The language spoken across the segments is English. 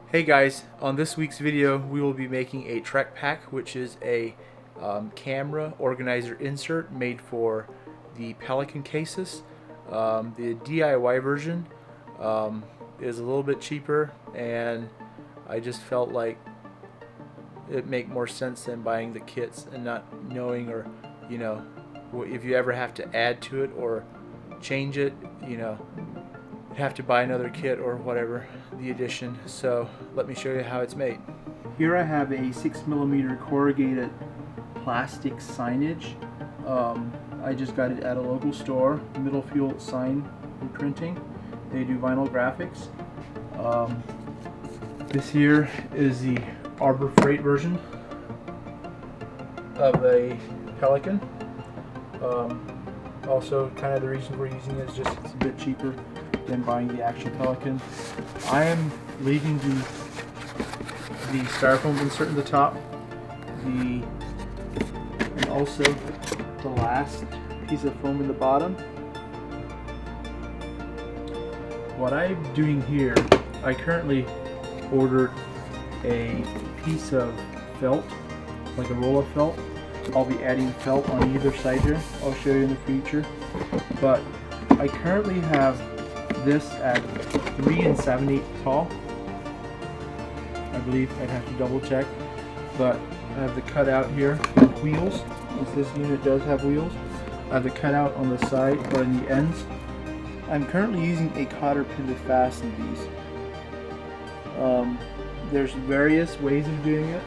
Hey guys, on this week's video we will be making a Trekpak, which is a camera organizer insert made for the Pelican cases. The DIY version is a little bit cheaper, and I just felt like it make more sense than buying the kits and not knowing, or if you ever have to add to it or change it, have to buy another kit or whatever, the addition. So let me show you how it's made. Here I have a 6mm corrugated plastic signage. I just got it at a local store, Middlefield Sign and Printing. They do vinyl graphics. This here is the Arbor Freight version of a Pelican. Also, kind of the reason we're using it is just it's a bit cheaper than buying the actual Pelican. I am leaving the styrofoam insert in the top, and also the last piece of foam in the bottom. What I'm doing here, I currently ordered a piece of felt, like a roll of felt. I'll be adding felt on either side here. I'll show you in the future. But I currently have this at 3 7/8 tall. I believe I'd have to double check, but I have the cutout here with wheels, since this unit does have wheels. I have the cutout on the side or in the ends. I'm currently using a cotter pin to fasten these. There's various ways of doing it,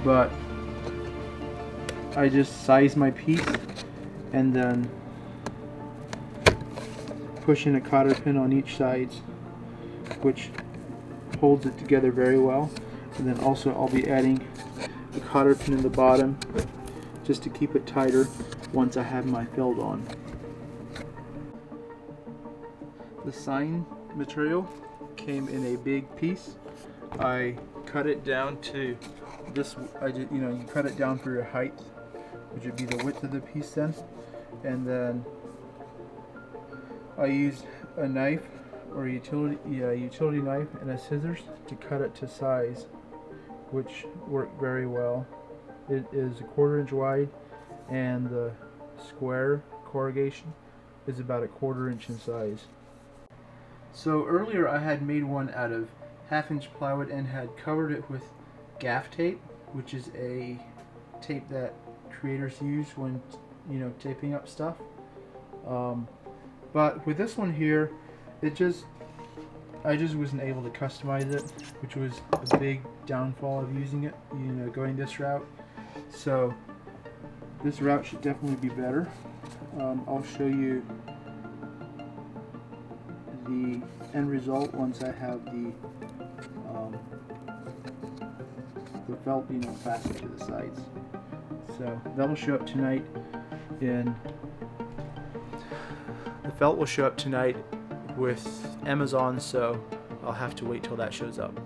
but I just size my piece and then push in a cotter pin on each side, which holds it together very well. And then also I'll be adding a cotter pin in the bottom just to keep it tighter once I have my felt on. The sign material came in a big piece. I cut it down to this. You cut it down for your height, which would be the width of the piece then, and then I used a knife or a utility knife and a scissors to cut it to size, which worked very well. It is a 1/4 inch wide, and the square corrugation is about a 1/4 inch in size. So earlier I had made one out of 1/2 inch plywood and had covered it with gaff tape, which is a tape that creators use when taping up stuff. But with this one here, I just wasn't able to customize it, which was a big downfall of using it, going this route. So this route should definitely be better. I'll show you the end result once I have the felt fastened to the sides. So that'll show up tonight the felt will show up tonight with Amazon, so I'll have to wait till that shows up.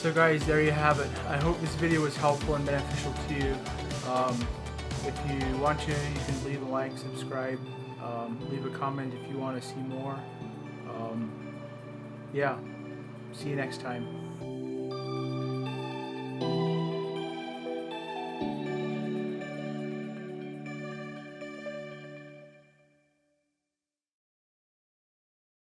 So guys, there you have it. I hope this video was helpful and beneficial to you. If you want to, you can leave a like, subscribe, leave a comment if you want to see more. Yeah, see you next time.